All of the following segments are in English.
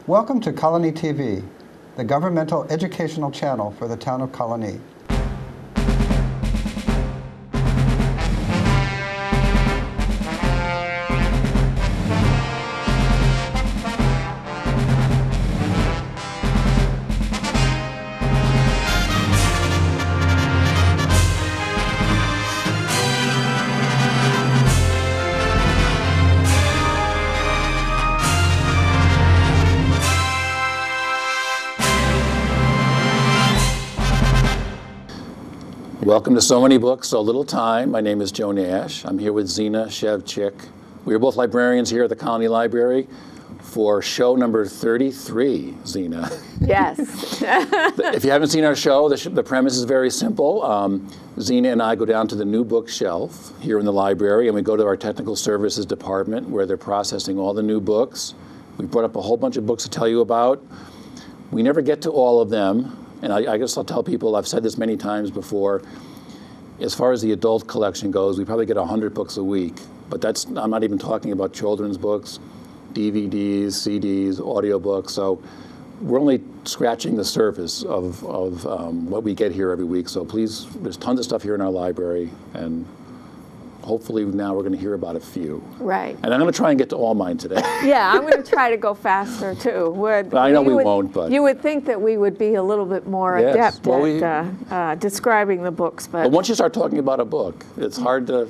Welcome to Colonie TV, the governmental educational channel for the town of Colonie. Welcome to So Many Books, So Little Time. My name is Joe Nash. I'm here with Zina, Shevchik. We are both librarians here at the Colonie Library for show number 33, Zina. Yes. If you haven't seen our show, the premise is very simple. Zina and I go down to the new bookshelf here in the library, and we go to our technical services department where they're processing all the new books. We brought up a whole bunch of books to tell you about. We never get to all of them. And I guess I'll tell people, I've said this many times before, as far as the adult collection goes, we probably get 100 books a week. But I'm not even talking about children's books, DVDs, CDs, audiobooks. So we're only scratching the surface of what we get here every week. So please, there's tons of stuff here in our library. And hopefully now we're going to hear about a few. Right. And I'm going to try and get to all mine today. Yeah, I'm going to try to go faster too. I know we won't, but you would think that we would be a little bit more adept at describing the books, but once you start talking about a book, it's hard to.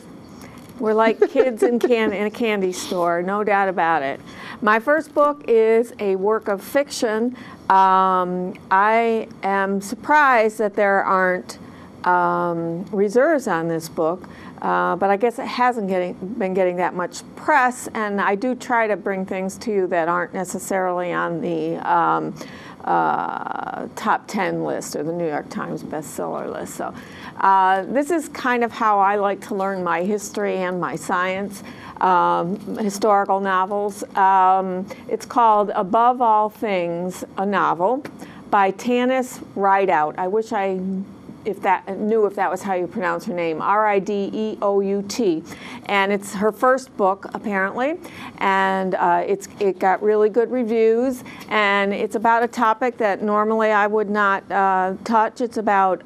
We're like kids in a candy store, no doubt about it. My first book is a work of fiction. I am surprised that there aren't reserves on this book. But I guess it hasn't been getting that much press, and I do try to bring things to you that aren't necessarily on the top 10 list or the New York Times bestseller list. So this is kind of how I like to learn my history and my science, historical novels. It's called Above All Things, a Novel by Tanis Rideout. I wish I knew if that was how you pronounce her name, Rideout. And it's her first book, apparently, and it got really good reviews, and it's about a topic that normally I would not touch. It's about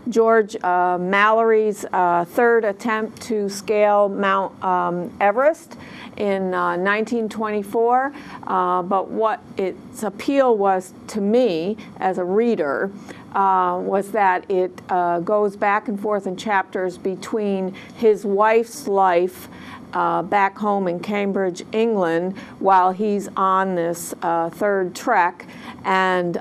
George Mallory's third attempt to scale Mount Everest in 1924, but what its appeal was to me as a reader was that it goes back and forth in chapters between his wife's life back home in Cambridge, England, while he's on this third trek, and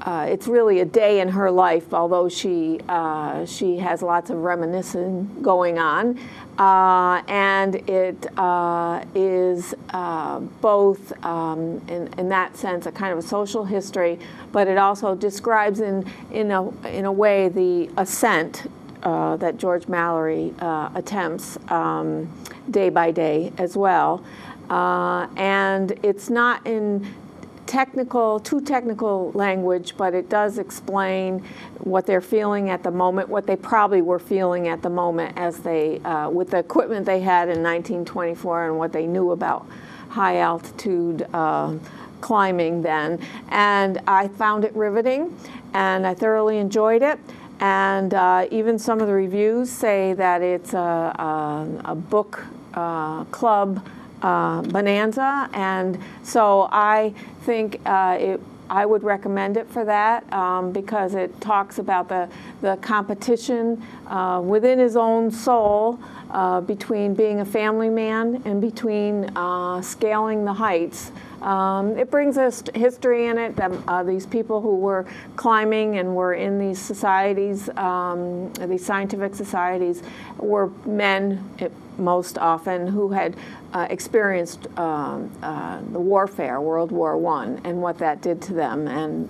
it's really a day in her life, although she has lots of reminiscing going on, and it is both, in that sense, a kind of a social history, but it also describes in a way the ascent that George Mallory attempts day by day as well, and it's not in too technical language, but it does explain what they're feeling at the moment, what they probably were feeling at the moment as they, with the equipment they had in 1924 and what they knew about high altitude climbing then. And I found it riveting, and I thoroughly enjoyed it. And even some of the reviews say that it's a book club bonanza, and so I think I would recommend it for that because it talks about the competition within his own soul between being a family man and between scaling the heights. It brings us history in it, these people who were climbing and were in these societies, these scientific societies, were men most often who had experienced the warfare, World War I, and what that did to them and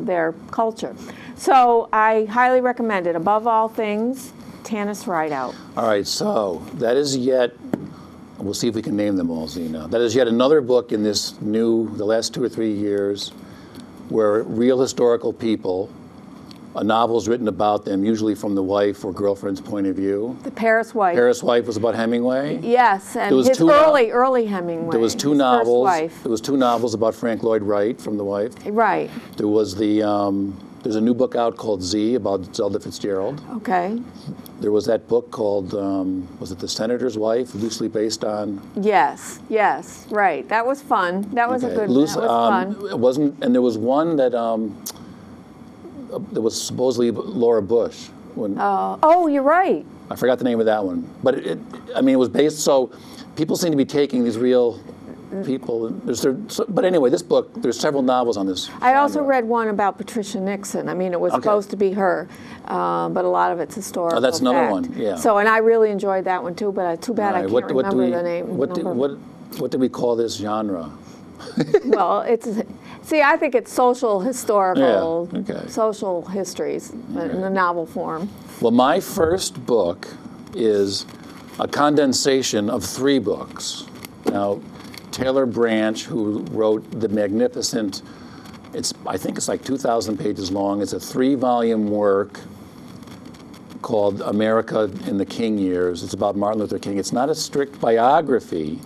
their culture. So I highly recommend it. Above All Things, Tanis Rideout. All right, so that is yet, we'll see if we can name them all, Zina. That is yet another book in this the last 2 or 3 years, where real historical people a novel is written about them, usually from the wife or girlfriend's point of view. The Paris Wife. Paris Wife was about Hemingway. Yes, and his early Hemingway. There was two his novels. First wife. There was two novels about Frank Lloyd Wright from the wife. Right. There was there's a new book out called Z about Zelda Fitzgerald. Okay. There was that book called, was it The Senator's Wife, loosely based on? Yes, right. That was fun. That was a good, that was fun. It wasn't, and there was one that was supposedly Laura Bush. Oh, you're right. I forgot the name of that one. But it was based, so people seem to be taking these real people. But anyway, this book, there's several novels on this. I also read one about Patricia Nixon. I mean, it was supposed to be her, but a lot of it's historical. Oh, that's another fact. one, yeah. So, and I really enjoyed that one too, but too bad I can't remember the name. What do we call this genre? Well, I think it's social historical, social histories in the novel form. Well, my first book is a condensation of 3 books. Now, Taylor Branch, who wrote the magnificent, I think it's like 2,000 pages long. It's a 3-volume work called America in the King Years. It's about Martin Luther King. It's not a strict biography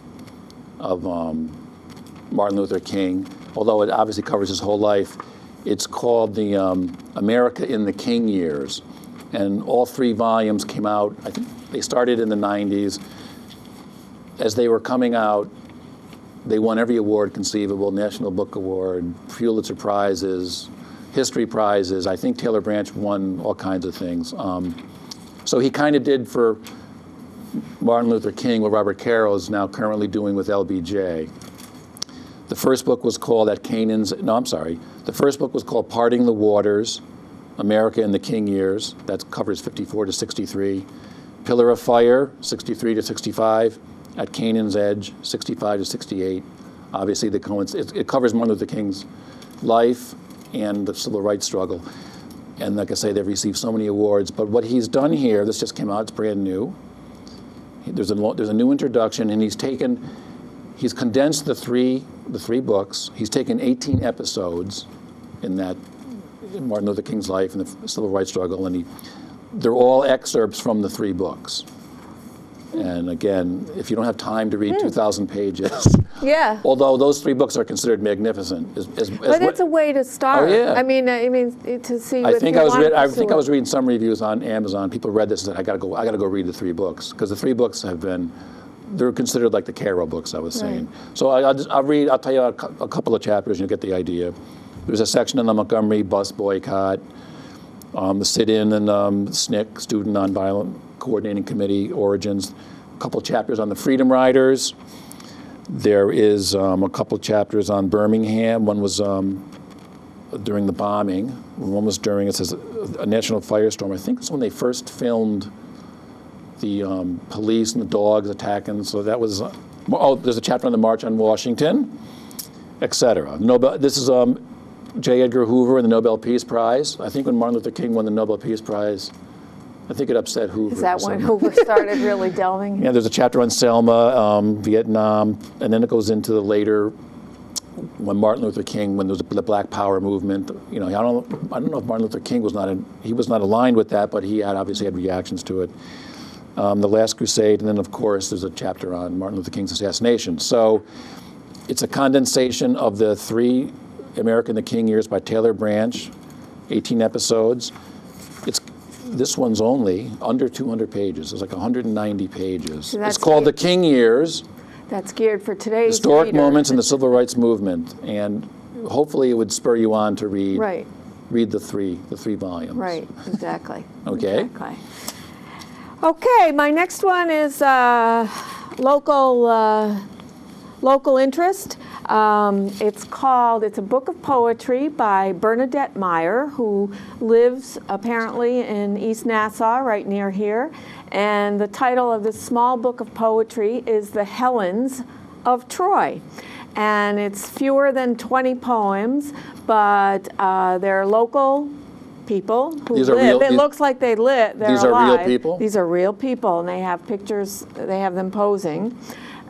of Martin Luther King, although it obviously covers his whole life. It's called the America in the King Years. And all 3 volumes came out, I think they started in the 90s. As they were coming out, they won every award conceivable, National Book Award, Pulitzer Prizes, history prizes. I think Taylor Branch won all kinds of things. So he kind of did for Martin Luther King what Robert Caro is now currently doing with LBJ. The first book was called The first book was called Parting the Waters, America in the King Years. That covers 54 to 63. Pillar of Fire, 63 to 65. At Canaan's Edge, 65 to 68. Obviously, it covers Martin Luther King's life and the civil rights struggle. And like I say, they've received so many awards. But what he's done here, this just came out, it's brand new. There's a new introduction, and he's condensed the three books. He's taken 18 episodes in Martin Luther King's life and the civil rights struggle, and they're all excerpts from the 3 books. And again, if you don't have time to read 2,000 pages, although those 3 books are considered magnificent, but it's a way to start. Oh, yeah. I mean, to see. I think I was reading some reviews on Amazon. People read this and said, I got to go read the 3 books, because the 3 books they're considered like the Caro books I was saying. So I'll tell you a couple of chapters, and you'll get the idea. There's a section on the Montgomery bus boycott, the sit-in and SNCC, Student Nonviolent Coordinating Committee origins, a couple chapters on the Freedom Riders. There is a couple chapters on Birmingham. One was during the bombing. One was during, it says, a national firestorm. I think it's when they first filmed the police and the dogs attacking. So that was, there's a chapter on the March on Washington, etc. This is J. Edgar Hoover and the Nobel Peace Prize. I think when Martin Luther King won the Nobel Peace Prize, I think it upset Hoover. Is that when Hoover started really delving? Yeah, there's a chapter on Selma, Vietnam, and then it goes into the later, when Martin Luther King, when there was the Black Power movement. I don't know if Martin Luther King was not aligned with that, but he obviously had reactions to it. The Last Crusade, and then of course there's a chapter on Martin Luther King's assassination. So it's a condensation of the 3 America in the King Years by Taylor Branch, 18 episodes. This one's only under 200 pages. It's like 190 pages. So it's called The King Years. That's geared for today's Historic reader. Moments in the Civil Rights Movement. And hopefully it would spur you on to read the three volumes. Right, exactly. Okay. Exactly. Okay, my next one is local interest. It's a book of poetry by Bernadette Meyer, who lives apparently in East Nassau, right near here. And the title of this small book of poetry is The Helens of Troy. And it's fewer than 20 poems, but they're local people who live. It looks like they're alive. These are real people? These are real people, and they have pictures, they have them posing.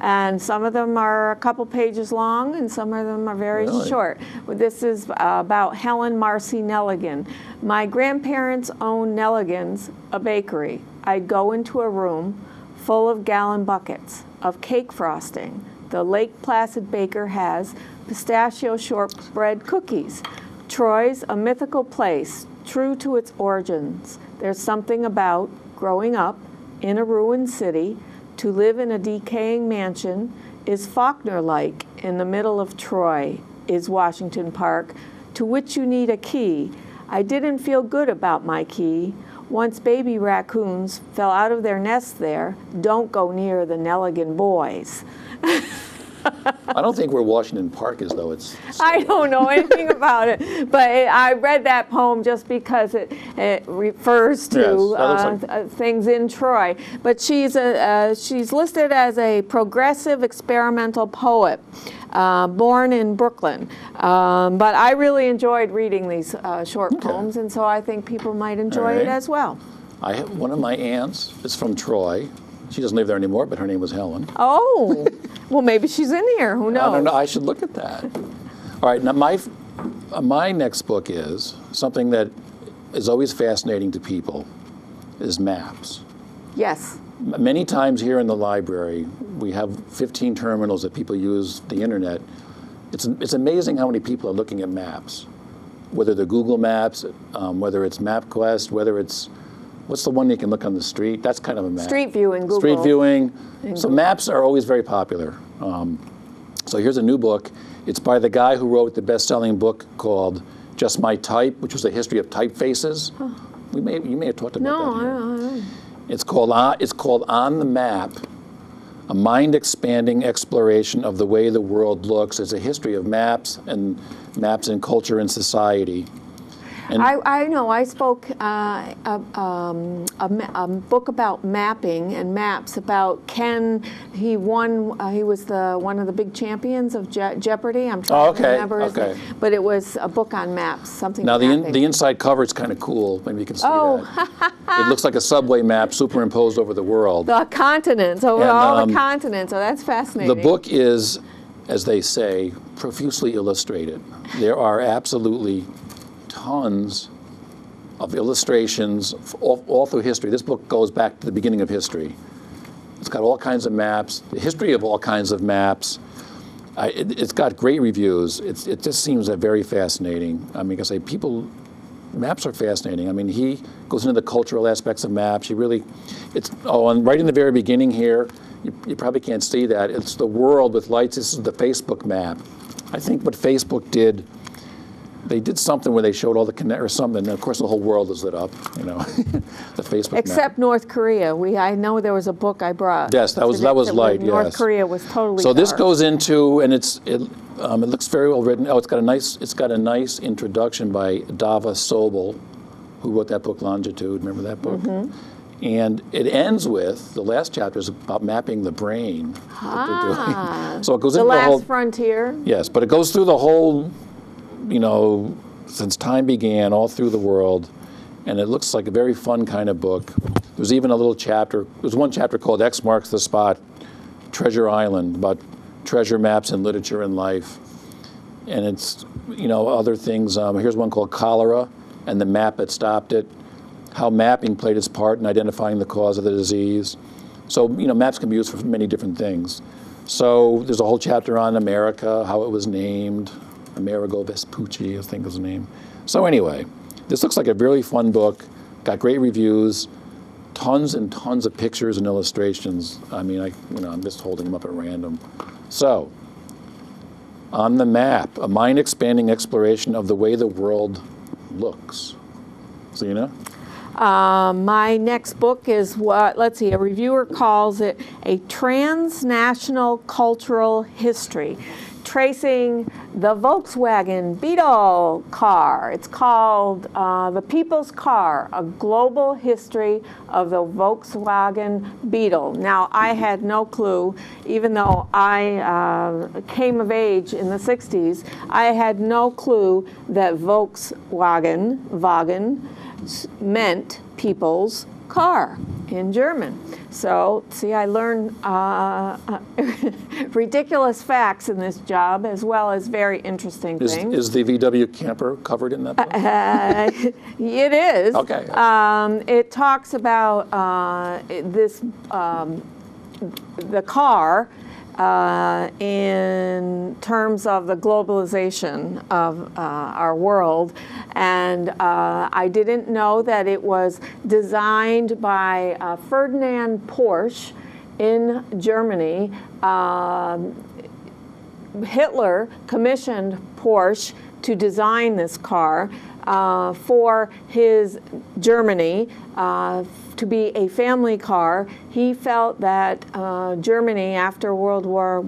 And some of them are a couple pages long, and some of them are very short. This is about Helen Marcy Nelligan. My grandparents owned Nelligan's, a bakery. I'd go into a room full of gallon buckets of cake frosting. The Lake Placid baker has pistachio shortbread cookies. Troy's a mythical place, true to its origins. There's something about growing up in a ruined city. To live in a decaying mansion is Faulkner-like. In the middle of Troy is Washington Park, to which you need a key. I didn't feel good about my key. Once baby raccoons fell out of their nest there, don't go near the Nelligan boys. I don't think where Washington Park is, though. I don't know anything about it, but I read that poem just because it refers to things in Troy. But she's listed as a progressive experimental poet, born in Brooklyn. But I really enjoyed reading these short poems, and so I think people might enjoy it as well. I have one of my aunts is from Troy. She doesn't live there anymore, but her name was Helen. Oh, well, maybe she's in here. Who knows? I don't know. I should look at that. All right. Now, my next book is something that is always fascinating to people, is maps. Yes. Many times here in the library, we have 15 terminals that people use the internet. It's amazing how many people are looking at maps, whether they're Google Maps, whether it's MapQuest, whether it's what's the one you can look on the street? That's kind of a map. Street View in Google. Street viewing. So maps are always very popular. So here's a new book. It's by the guy who wrote the best-selling book called Just My Type, which was a history of typefaces. Huh. You may have talked about that here. No. It's called On the Map, a mind-expanding exploration of the way the world looks. It's a history of maps and culture and society. And I know. I spoke a book about mapping and maps about Ken. He won. He was one of the big champions of Jeopardy. I'm trying to remember his name. But it was a book on maps. Something. Now the inside cover is kind of cool. Maybe you can see that. It looks like a subway map superimposed over the world. The continents, all the continents. So that's fascinating. The book is, as they say, profusely illustrated. There are absolutely tons of illustrations all through history. This book goes back to the beginning of history. It's got all kinds of maps, the history of all kinds of maps. It's got great reviews. It just seems very fascinating. I mean, maps are fascinating. I mean, he goes into the cultural aspects of maps. And right in the very beginning here, you probably can't see that. It's the world with lights. This is the Facebook map. I think what Facebook did, they did something where they showed all the or something, and of course the whole world is lit up, the Facebook Except map. North Korea. I know there was a book I brought. Yes, that was light, yes. North Korea was totally So this dark. goes into, and it looks very well written. Oh, it's got a nice introduction by Dava Sobel, who wrote that book Longitude. Remember that book? Mm-hmm. And it ends with, the last chapter is about mapping the brain. That they're doing. So it goes into the whole frontier. Yes, but it goes through the whole, since time began, all through the world, and it looks like a very fun kind of book. There's even a little chapter, there's one chapter called X Marks the Spot, Treasure Island, about treasure maps and literature and life. And it's, other things. Here's one called Cholera and the Map That Stopped It, how mapping played its part in identifying the cause of the disease. So, maps can be used for many different things. So there's a whole chapter on America, how it was named. Amerigo Vespucci, I think is the name. So anyway, this looks like a really fun book, got great reviews, tons and tons of pictures and illustrations. I mean, I'm just holding them up at random. So, On the Map, a mind-expanding exploration of the way the world looks. Zina? My next book is a reviewer calls it a transnational cultural history, tracing the Volkswagen Beetle car. It's called The People's Car, a global history of the Volkswagen Beetle. Now, I had no clue, even though I came of age in the 60s, I had no clue that Volkswagen meant people's car. in German. So, see, I learn ridiculous facts in this job as well as very interesting things. Is the VW camper covered in that book? It is. Okay. It talks about the car in terms of the globalization of our world. And I didn't know that it was designed by Ferdinand Porsche in Germany. Hitler commissioned Porsche to design this car for his Germany to be a family car. He felt that Germany after World War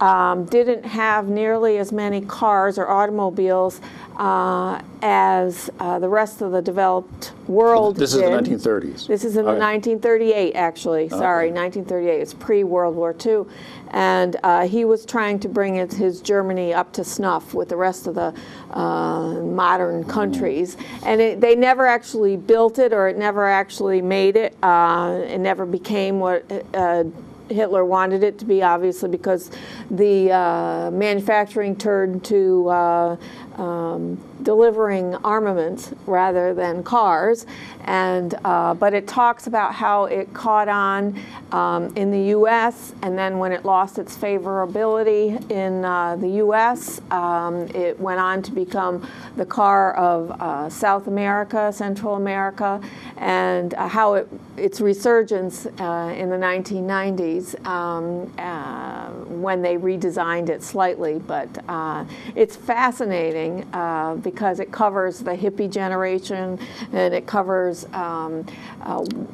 I didn't have nearly as many cars or automobiles as the rest of the developed world This did. is the 1930s. This is in the 1938, actually. Sorry, Okay. 1938. It's pre-World War II. And he was trying to bring his Germany up to snuff with the rest of the modern countries. And they never actually built it, or it never actually made it. It never became what Hitler wanted it to be, obviously, because the manufacturing turned to delivering armaments rather than cars. And but it talks about how it caught on in the U.S., and then when it lost its favorability in the U.S., it went on to become the car of South America, Central America, and how its resurgence in the 1990s when they redesigned it slightly. But it's fascinating because it covers the hippie generation, and it covers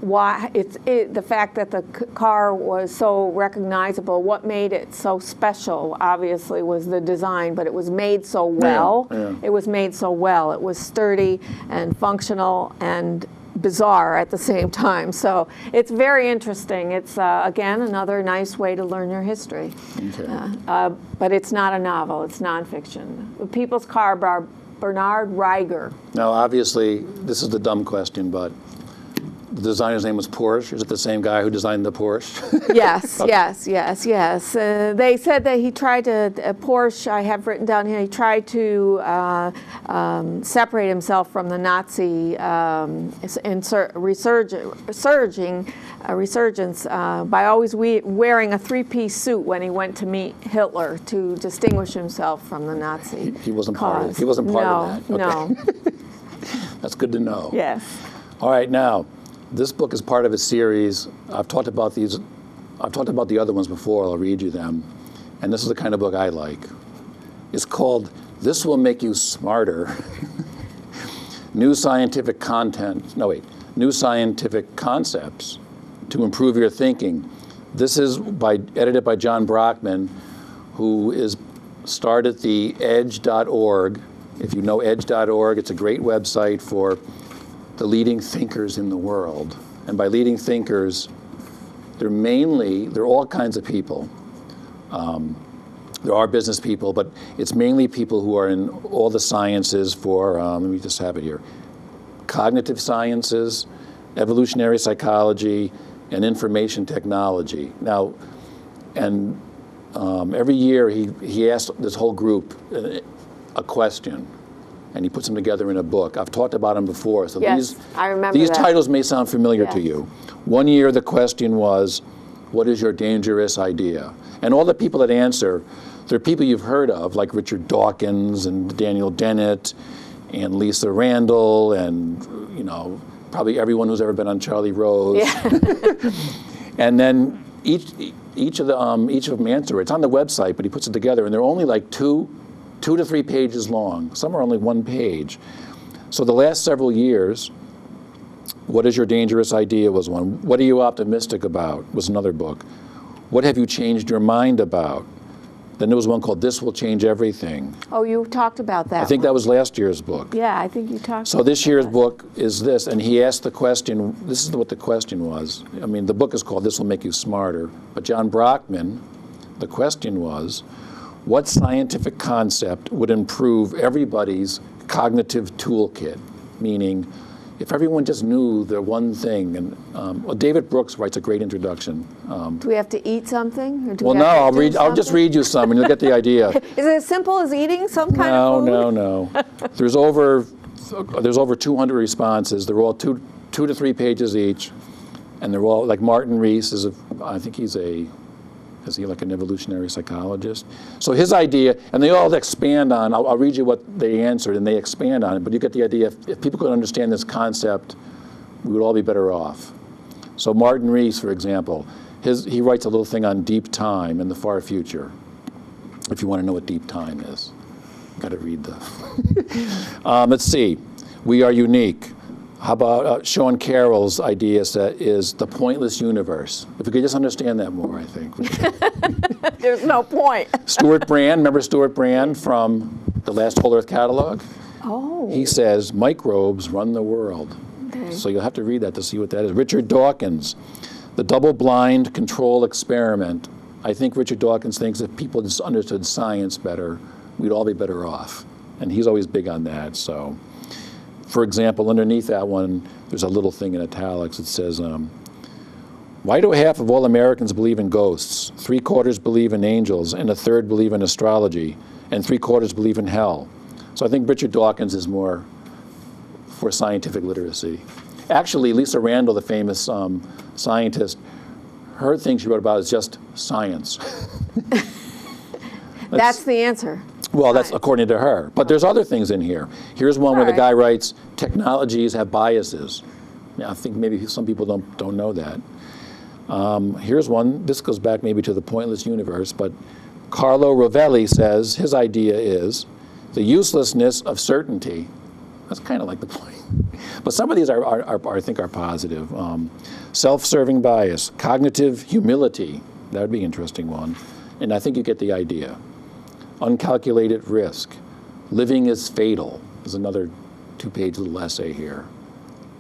why the fact that the car was so recognizable. What made it so special, obviously, was the design, but it was made so well. Yeah. It was made so well. It was sturdy and functional and bizarre at the same time. So it's very interesting. It's, again, another nice way to learn your history. Okay. But it's not a novel. It's nonfiction. The People's Car by Bernard Reiger. Now, obviously, this is the dumb question, but the designer's name was Porsche. Is it the same guy who designed the Porsche? Yes, yes. They said that he tried to, Porsche, I have written down here, he tried to separate himself from the Nazi resurgence by always wearing a three-piece suit when he went to meet Hitler to distinguish himself from the Nazi He wasn't cause. part of it. He wasn't part of that. No. That's good to know. Yes. All right, now, this book is part of a series. I've talked about the other ones before. I'll read you them. And this is the kind of book I like. It's called This Will Make You Smarter. New scientific concepts to improve your thinking. This is edited by John Brockman, who started the edge.org. If you know edge.org, it's a great website for the leading thinkers in the world. And by leading thinkers, they're all kinds of people. There are business people, but it's mainly people who are in all the sciences for, let me just have it here, cognitive sciences, evolutionary psychology, and information technology. Now, and every year he asks this whole group a question, and he puts them together in a book. I've talked about them before, so yes, I remember these that. titles may sound familiar to you. One year the question was, what is your dangerous idea? And all the people that answer, they're people you've heard of, like Richard Dawkins and Daniel Dennett and Lisa Randall and, probably everyone who's ever been on Charlie Rose. Yeah. And then each of them answer it. It's on the website, but he puts it together, and they're only like two to 3 pages long. Some are only 1 page. So the last several years, What is Your Dangerous Idea was one. What Are You Optimistic About was another book. What Have You Changed Your Mind About? Then there was one called This Will Change Everything. Oh, you talked about that I think one. that was last year's book. Yeah, I think you talked So this year's book is this, and he asked the question, this is what the question was. I mean, the book is called This Will Make You Smarter, but John Brockman, the question was, what scientific concept would improve everybody's cognitive toolkit? Meaning, if everyone just knew the one thing, and well, David Brooks writes a great introduction. Do we have to eat something? Or do Well, we no, have to do I'll just something? read you some, and you'll get the idea. Is it as simple as eating some kind of food? No. There's over 200 responses. They're all two to 3 pages each, and they're all like Martin Rees is I think is he like an evolutionary psychologist? So his idea, and they all expand on. I'll read you what they answered, and they expand on it. But you get the idea. If people could understand this concept, we would all be better off. So Martin Rees, for example, he writes a little thing on deep time in the far future. If you want to know what deep time is, got to read the. Let's see. We are unique. How about Sean Carroll's idea is the pointless universe? If we could just understand that more, I think. There's no point. Stuart Brand, remember Stuart Brand from the last Whole Earth Catalog? Oh. He says microbes run the world. Okay. So you'll have to read that to see what that is. Richard Dawkins, the double-blind control experiment. I think Richard Dawkins thinks if people just understood science better, we'd all be better off. And he's always big on that, so. For example, underneath that one, there's a little thing in italics that says, why do half of all Americans believe in ghosts? 3/4 believe in angels, and 1/3 believe in astrology, and 3/4 believe in hell. So I think Richard Dawkins is more for scientific literacy. Actually, Lisa Randall, the famous scientist, her thing she wrote about is just science. That's the answer. Well, that's according to her. But there's other things in here. Here's one where the guy writes, technologies have biases. Now, I think maybe some people don't know that. Here's one. This goes back maybe to the pointless universe, but Carlo Rovelli says his idea is the uselessness of certainty. That's kind of like the point. But some of these I think are positive. Self-serving bias, cognitive humility. That would be an interesting one. And I think you get the idea. Uncalculated risk. Living is fatal is another 2-page little essay here.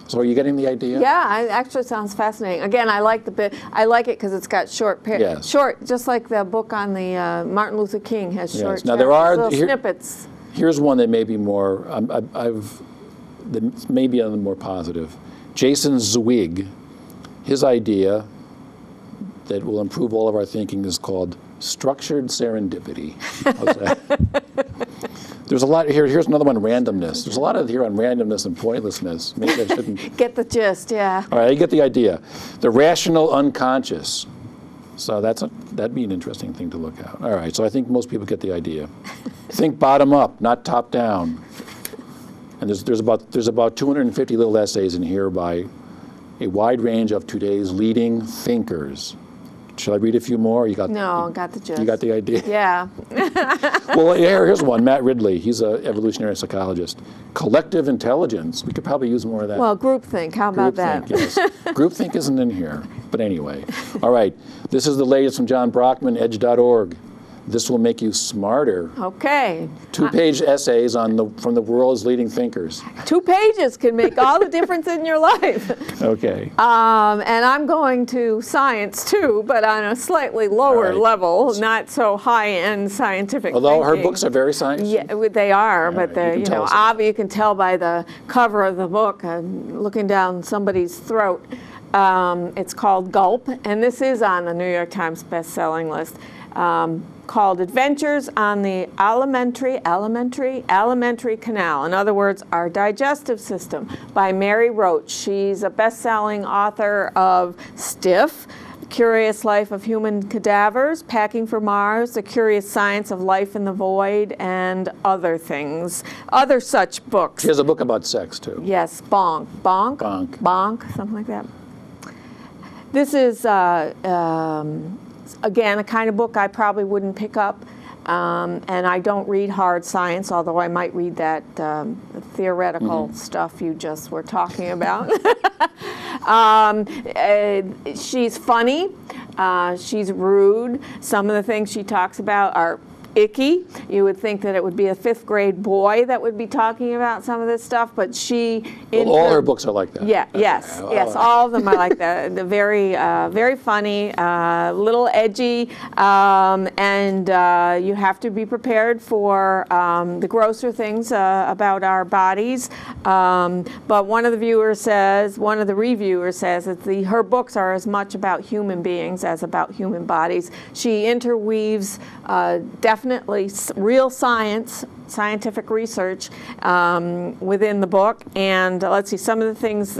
So are you getting the idea? Yeah, it actually sounds fascinating. Again, I like the bit. I like it because it's got short, Yes. short, just like the book on the Martin Luther King has short. Now there are little snippets. Here's one that may be more. That may be on the more positive. Jason Zweig, his idea that will improve all of our thinking is called structured serendipity. How's that? There's a lot here. Here's another one, randomness. There's a lot of here on randomness and pointlessness. Maybe I shouldn't. Get the gist, yeah. All right, you get the idea. The rational unconscious. So that'd be an interesting thing to look at. All right, so I think most people get the idea. Think bottom up, not top down. And there's about 250 little essays in here by a wide range of today's leading thinkers. Shall I read a few more? No, got the gist. You got the idea? Yeah. Well, here's one. Matt Ridley. He's an evolutionary psychologist. Collective intelligence. We could probably use more of that. Well, groupthink. How about that? Groupthink, yes. Groupthink isn't in here. But anyway. All right. This is the latest from John Brockman, edge.org. This will make you smarter. Okay. 2-page essays from the world's leading thinkers. 2 pages can make all the difference in your life. Okay. And I'm going to science too, but on a slightly lower level, not so high-end scientific Although her thinking. books are very science. Yeah, they are, but right, you can tell by the cover of the book, looking down somebody's throat. It's called Gulp, and this is on the New York Times best-selling list. Called Adventures on the Alimentary Canal. In other words, our digestive system, by Mary Roach. She's a best-selling author of Stiff, Curious Life of Human Cadavers, Packing for Mars, The Curious Science of Life in the Void, and other things, other such books. She has a book about sex, too. Yes, Bonk, something like that. This is, again, a kind of book I probably wouldn't pick up. And I don't read hard science, although I might read that theoretical stuff you just were talking about. She's funny. She's rude. Some of the things she talks about are icky. You would think that it would be a 5th grade boy that would be talking about some of this stuff, but she... Well, all her books are like that. Yeah, yes, all of them are like that. They're very, very funny, little edgy, and you have to be prepared for the grosser things about our bodies. But one of the reviewers says that her books are as much about human beings as about human bodies. She interweaves definitely real scientific research within the book. And let's see, some of the things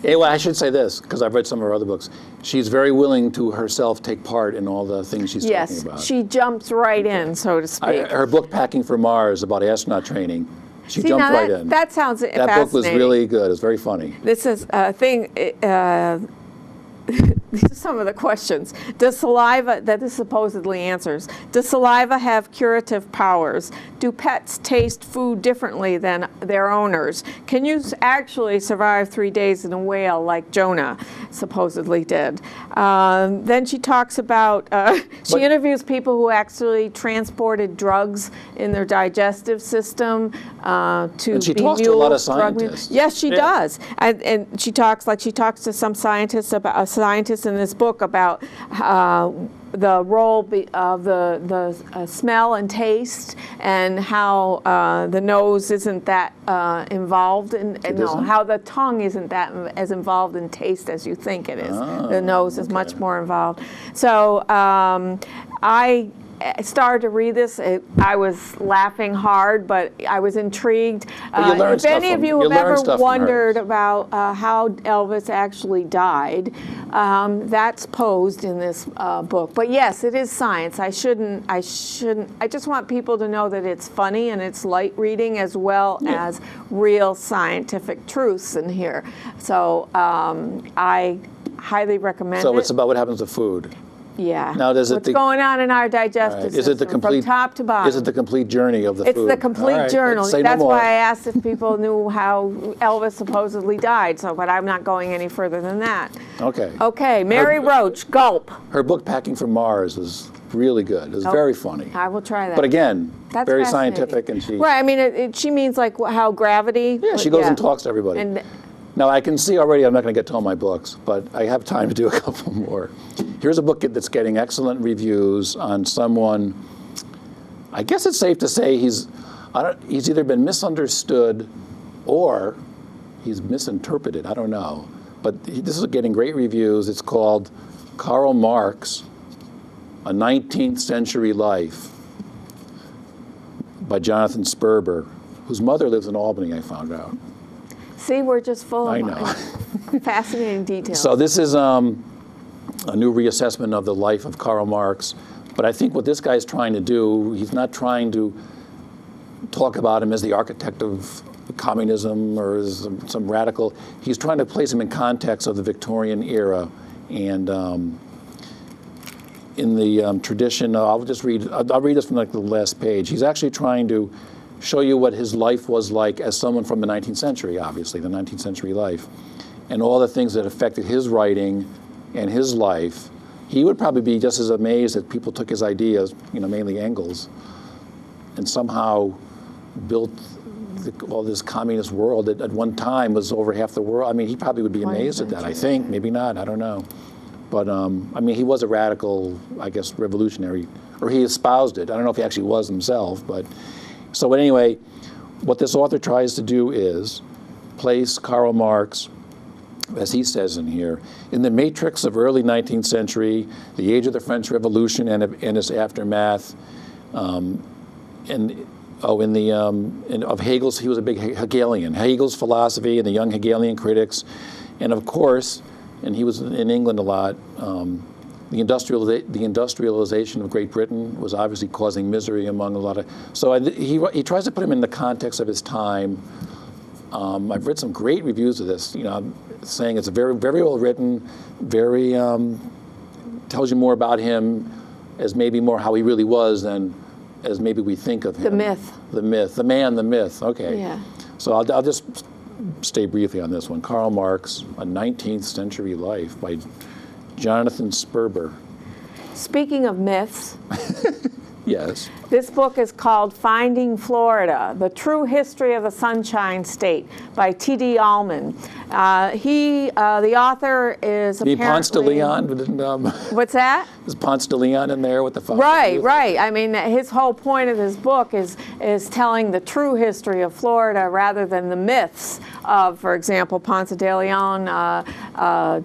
well, I should say this, because I've read some of her other books. She's very willing to herself take part in all the things she's talking about. Yes, she jumps right in, so to speak. Her book, Packing for Mars, about astronaut training, she jumped right in. That sounds fascinating. That book was really good. It's very funny. This is a thing... these are some of the questions. Does saliva, that this supposedly answers, does saliva have curative powers? Do pets taste food differently than their owners? Can you actually survive 3 days in a whale like Jonah supposedly did? Then she talks about, she interviews people who actually transported drugs in their digestive system to and she be talks to a lot of scientists. Yes, she does. And she talks to some scientists about in this book about the role of the smell and taste, and how the nose isn't that involved in, how the tongue isn't that as involved in taste as you think it is. The nose is much more involved. So I started to read this. I was laughing hard, but I was intrigued. If any of you have ever wondered about how Elvis actually died, that's posed in this book. But yes, it is science. I just want people to know that it's funny and it's light reading as well as real scientific truths in here. So I highly recommend it. So it's about what happens to food. Yeah. Now, what's going on in our digestive system, is it the complete, from top to bottom? Is it the complete journey of the food? It's the complete journal. That's no why I asked if people knew how Elvis supposedly died. So, but I'm not going any further than that. Okay. Okay. Mary Roach, Gulp. Her book Packing for Mars was really good. It was very funny. I will try that. But again, that's very scientific, and she. Right. I mean, she means like how gravity. Yeah. She goes and talks to everybody. Now, I can see already I'm not going to get to all my books, but I have time to do a couple more. Here's a book that's getting excellent reviews on someone. I guess it's safe to say he's either been misunderstood or he's misinterpreted. I don't know. But this is getting great reviews. It's called Karl Marx, A 19th Century Life by Jonathan Sperber, whose mother lives in Albany, I found out. See, we're just full of fascinating details. So this is a new reassessment of the life of Karl Marx. But I think what this guy's trying to do, he's not trying to talk about him as the architect of communism or as some radical. He's trying to place him in context of the Victorian era. And in the tradition, I'll read this from like the last page. He's actually trying to show you what his life was like as someone from the 19th century, obviously, the 19th century life, and all the things that affected his writing and his life. He would probably be just as amazed that people took his ideas, mainly Engels, and somehow built all this communist world that at one time was over half the world. I mean, he probably would be amazed at that, I think. Maybe not, I don't know. But, he was a radical, I guess, revolutionary, or he espoused it. I don't know if he actually was himself, but... So anyway, what this author tries to do is place Karl Marx, as he says in here, in the matrix of early 19th century, the age of the French Revolution and its aftermath, of Hegel's, he was a big Hegelian, Hegel's philosophy and the young Hegelian critics, and of course, and he was in England a lot, the industrialization of Great Britain was obviously causing misery among a lot of. So he tries to put him in the context of his time. I've read some great reviews of this. Saying it's a very, very well written, very tells you more about him as maybe more how he really was than as maybe we think of him. The myth. The myth. The man. The myth. Okay. Yeah. So I'll just stay briefly on this one. Karl Marx, A 19th Century Life by Jonathan Sperber. Speaking of myths, Yes. This book is called Finding Florida, The True History of the Sunshine State by T.D. Allman. The author is apparently... Ponce de Leon? What's that? Is Ponce de Leon in there with the fountain? Right, right. I mean, his whole point of this book is telling the true history of Florida rather than the myths of, for example, Ponce de Leon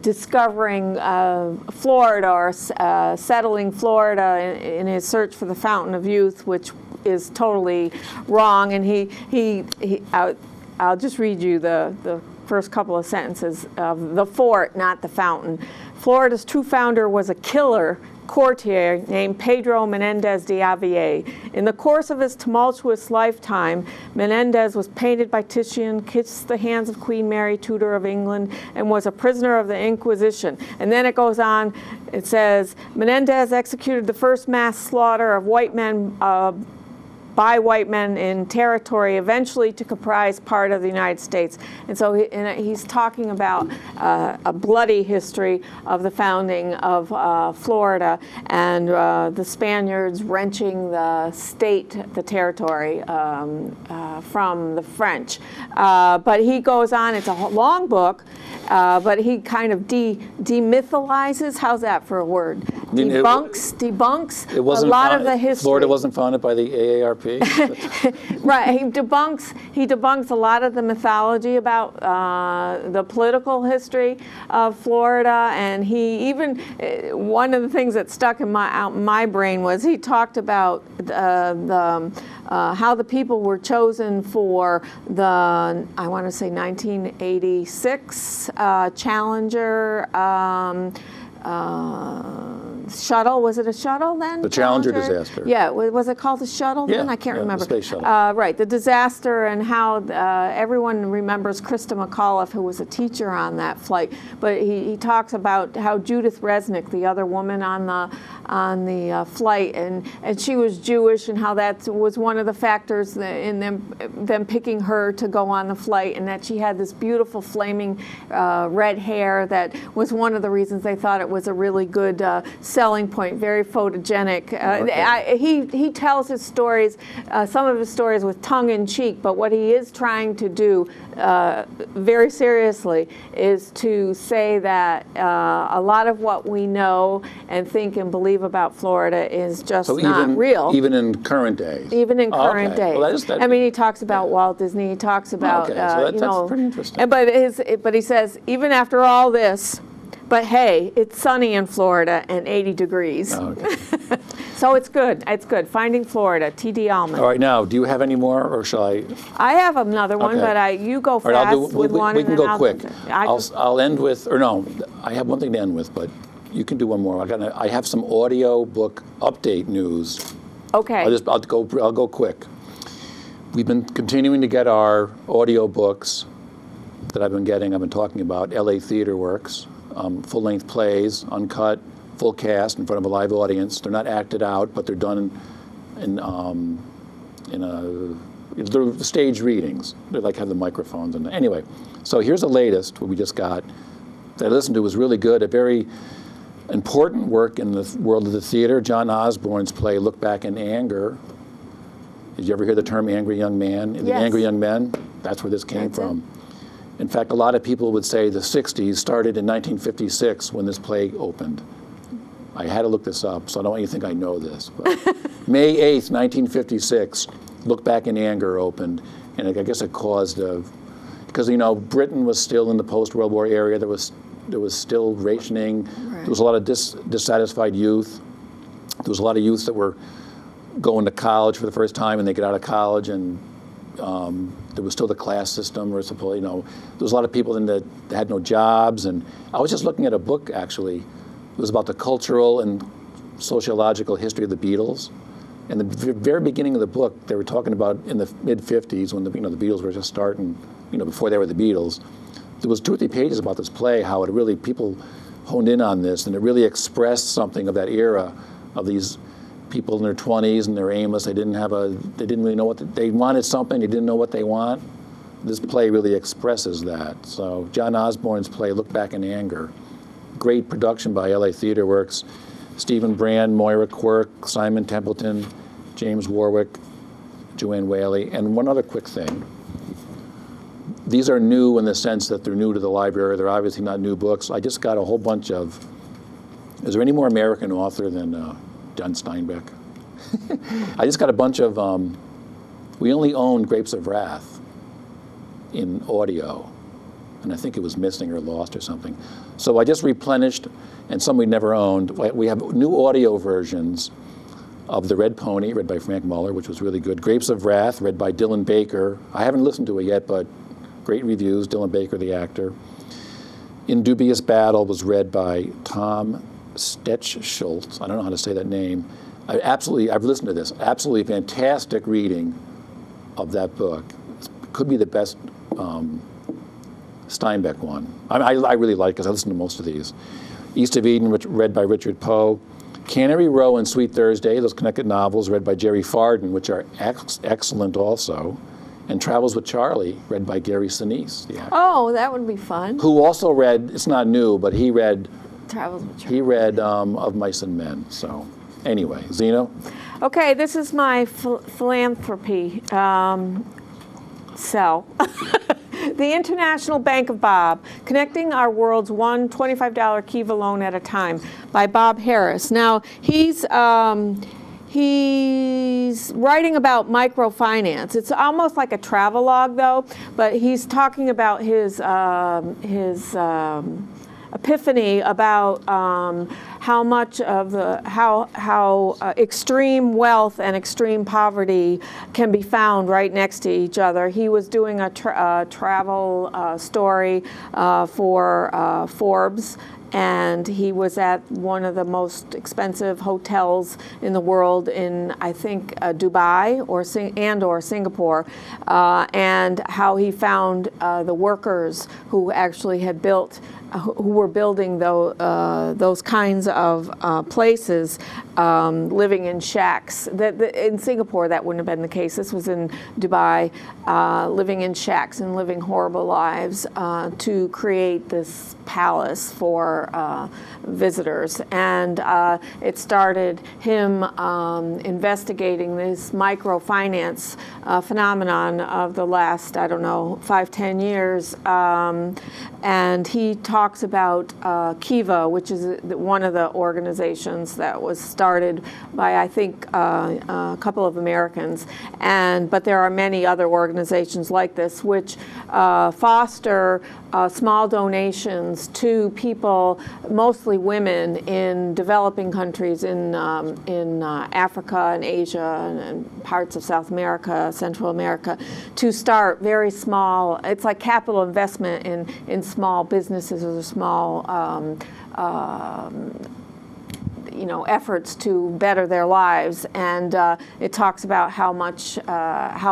discovering Florida or settling Florida in his search for the Fountain of Youth, which is totally wrong. And I'll just read you the first couple of sentences of the fort, not the fountain. Florida's true founder was a killer courtier named Pedro Menendez de Avier. In the course of his tumultuous lifetime, Menendez was painted by Titian, kissed the hands of Queen Mary, Tudor of England, and was a prisoner of the Inquisition. And then it goes on, it says, Menendez executed the first mass slaughter of white men by white men in territory eventually to comprise part of the United States. And so he's talking about a bloody history of the founding of Florida and the Spaniards wrenching the state, the territory from the French. But he goes on, it's a long book, but he kind of demytholizes, how's that for a word? Debunks it wasn't a lot of the history. Florida wasn't founded by the AARP? Right, he debunks a lot of the mythology about the political history of Florida, and he even, one of the things that stuck in my brain was he talked about how the people were chosen for the, I want to say 1986 Challenger shuttle. Was it a shuttle then? The Challenger disaster. Yeah, was it called the shuttle then? I can't remember. The space shuttle. Right, the disaster, and how everyone remembers Krista McAuliffe, who was a teacher on that flight. But he talks about how Judith Resnick, the other woman on the flight, and she was Jewish, and how that was one of the factors in them picking her to go on the flight, and that she had this beautiful flaming red hair that was one of the reasons they thought it was a really good selling point, very photogenic. He tells his stories, some of his stories with tongue in cheek, but what he is trying to do very seriously is to say that a lot of what we know and think and believe about Florida is just not real. Even in current days? Even in current days. Well, I mean, he talks about Walt Disney, he talks about, so that's pretty interesting. But he says, even after all this, but hey, it's sunny in Florida and 80 degrees. Okay. So it's good. It's good. Finding Florida, T.D. Allman. All right, now, do you have any more, or shall I? I have another one, but you go fast with one. We can go quick. I'll end with, or no, I have one thing to end with, but you can do one more. I have some audio book update news. Okay. I'll go quick. We've been continuing to get our audio books that I've been talking about, LA Theater Works. Full-length plays, uncut, full cast in front of a live audience. They're not acted out, but they're done they're stage readings. They have the microphones. Anyway, so here's the latest, what we just got, that I listened to was really good. A very important work in the world of the theater, John Osborne's play, Look Back in Anger. Did you ever hear the term angry young man? Yes. The Angry Young Men? That's where this came from. In fact, a lot of people would say the 60s started in 1956 when this play opened. I had to look this up, so I don't want you to think I know this. But May 8th, 1956, Look Back in Anger opened, and I guess it caused because Britain was still in the post-World War area. There was still rationing. Right. There was a lot of dissatisfied youth. There was a lot of youth that were going to college for the first time, and they get out of college, and there was still the class system, or there was a lot of people that had no jobs. And I was just looking at a book, actually. It was about the cultural and sociological history of the Beatles. And the very beginning of the book, they were talking about in the mid-50s, when the Beatles were just starting, before they were the Beatles. There was 2 or 3 pages about this play, how it really, people honed in on this, and it really expressed something of that era of these people in their 20s, and they're aimless. They didn't really know they wanted something. They didn't know what they want. This play really expresses that. So John Osborne's play, Look Back in Anger, great production by LA Theater Works. Stephen Brand, Moira Quirk, Simon Templeton, James Warwick, Joanne Whaley, and one other quick thing. These are new in the sense that they're new to the library. They're obviously not new books. I just got a whole bunch of, is there any more American author than John Steinbeck? I just got a bunch of, we only own Grapes of Wrath in audio, and I think it was missing or lost or something. So I just replenished, and some we never owned. We have new audio versions of The Red Pony, read by Frank Muller, which was really good. Grapes of Wrath, read by Dylan Baker. I haven't listened to it yet, but great reviews, Dylan Baker, the actor. In Dubious Battle was read by Tom Stetschultz. I don't know how to say that name. I've listened to this. Absolutely fantastic reading of that book. It could be the best Steinbeck one. I really like it because I listen to most of these. East of Eden, read by Richard Poe. Cannery Row and Sweet Thursday, those connected novels read by Jerry Farden, which are excellent also. And Travels with Charlie, read by Gary Sinise, the actor. Oh, that would be fun. Who also read, it's not new, but he read Travels with Charlie. He read Of Mice and Men. So anyway, Zeno? Okay, this is my philanthropy cell. The International Bank of Bob, Connecting Our World's one $25 Kiva Loan at a Time by Bob Harris. Now, he's writing about microfinance. It's almost like a travelogue, though, but he's talking about his epiphany about how much of the how extreme wealth and extreme poverty can be found right next to each other. He was doing a travel story for Forbes, and he was at one of the most expensive hotels in the world in, I think, Dubai or Singapore, and how he found the workers who actually had built, who were building those kinds of places, living in shacks. In Singapore, that wouldn't have been the case. This was in Dubai, living in shacks and living horrible lives to create this palace for visitors. And it started him investigating this microfinance phenomenon of the last, I don't know, 5-10 years. And he talks about Kiva, which is one of the organizations that was started by, I think, a couple of Americans. But there are many other organizations like this which foster small donations to people, mostly women, in developing countries in Africa and Asia and parts of South America, Central America, to start very small. It's like capital investment in small businesses or small efforts to better their lives. And it talks about how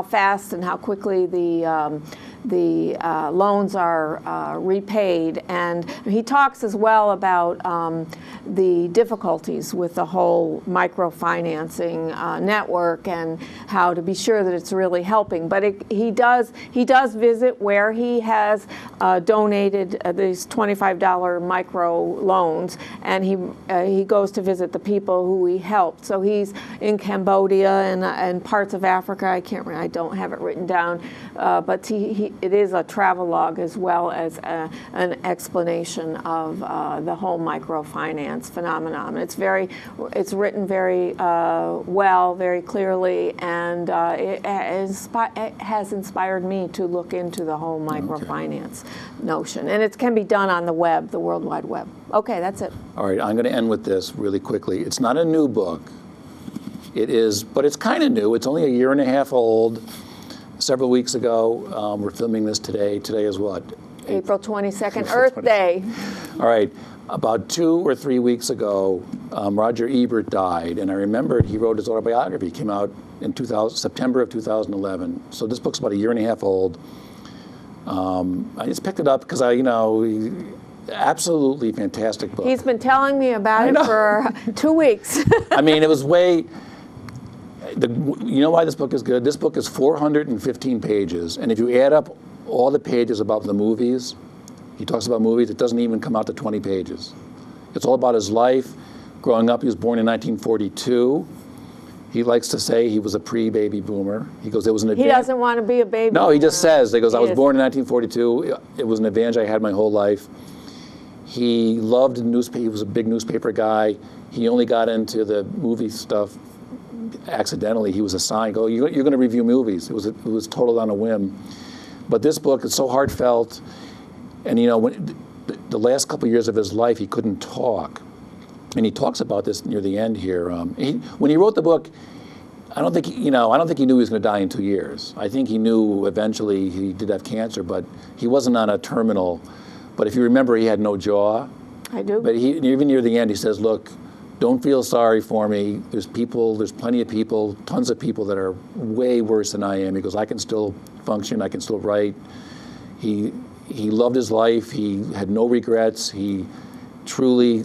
fast and how quickly the loans are repaid. And he talks as well about the difficulties with the whole microfinancing network and how to be sure that it's really helping. But he does visit where he has donated these $25 micro loans, and he goes to visit the people who he helped. So he's in Cambodia and parts of Africa. I don't have it written down, but it is a travelogue as well as an explanation of the whole microfinance phenomenon. It's written very well, very clearly, and it has inspired me to look into the whole microfinance notion. And it can be done on the web, the World Wide Web. Okay, that's it. All right, I'm going to end with this really quickly. It's not a new book. It is, but it's kind of new. It's only a year and a half old. Several weeks ago, we're filming this today. Today is what? April 22nd, Earth Day. All right. About 2 or 3 weeks ago, Roger Ebert died, and I remembered he wrote his autobiography. It came out in September of 2011. So this book's about a year and a half old. I just picked it up because absolutely fantastic book. He's been telling me about it for 2 weeks. I mean, it was you know why this book is good? This book is 415 pages, and if you add up all the pages about the movies, he talks about movies, it doesn't even come out to 20 pages. It's all about his life. Growing up, he was born in 1942, He likes to say he was a pre-baby boomer. He goes, it was an He advantage. doesn't want to be a baby. No, he just says, he goes, I was Yes. born in 1942. It was an advantage I had my whole life. He loved newspaper. He was a big newspaper guy. He only got into the movie stuff accidentally. He was assigned, go, you're going to review movies. It was total on a whim. But this book is so heartfelt. And you know, when the last couple of years of his life, he couldn't talk. And he talks about this near the end here. When he wrote the book, I don't think he knew he was going to die in 2 years. I think he knew eventually he did have cancer, but he wasn't on a terminal. But if you remember, he had no jaw. I do. But even near the end, he says, look, don't feel sorry for me. There's plenty of people, tons of people that are way worse than I am. He goes, I can still function, I can still write. He loved his life. He had no regrets. He truly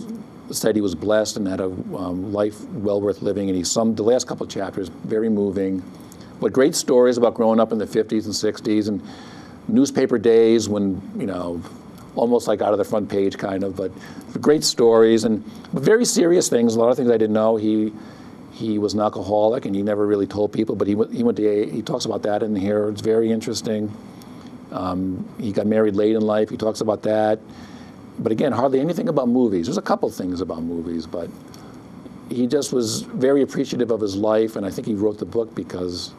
said he was blessed and had a life well worth living. And he summed the last couple of chapters, very moving. But great stories about growing up in the 50s and 60s and newspaper days when, you know, almost like out of the front page kind of, but great stories and very serious things. A lot of things I didn't know. He was an alcoholic and he never really told people, but he went to AA. He talks about that in here. It's very interesting. He got married late in life. He talks about that. But again, hardly anything about movies. There's a couple things about movies, but he just was very appreciative of his life, and I think he wrote the book because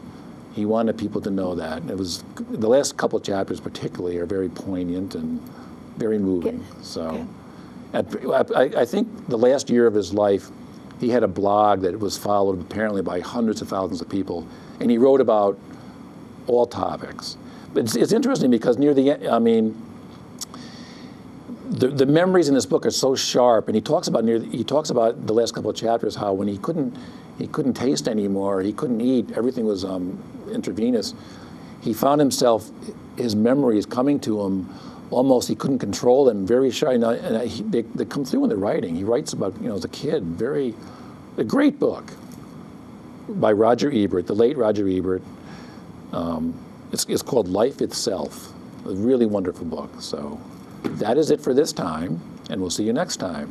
he wanted people to know that. It was the last couple of chapters particularly are very poignant and very moving. So I think the last year of his life, he had a blog that was followed apparently by hundreds of thousands of people, and he wrote about all topics. But it's interesting because near the end, I mean, the memories in this book are so sharp, and he talks about the last couple of chapters how when he couldn't taste anymore, he couldn't eat, everything was intravenous. He found himself, his memories coming to him, almost he couldn't control them, very shy. And they come through in the writing. He writes about, you know, as a kid, a great book by Roger Ebert, the late Roger Ebert. It's called Life Itself, a really wonderful book. So that is it for this time, and we'll see you next time.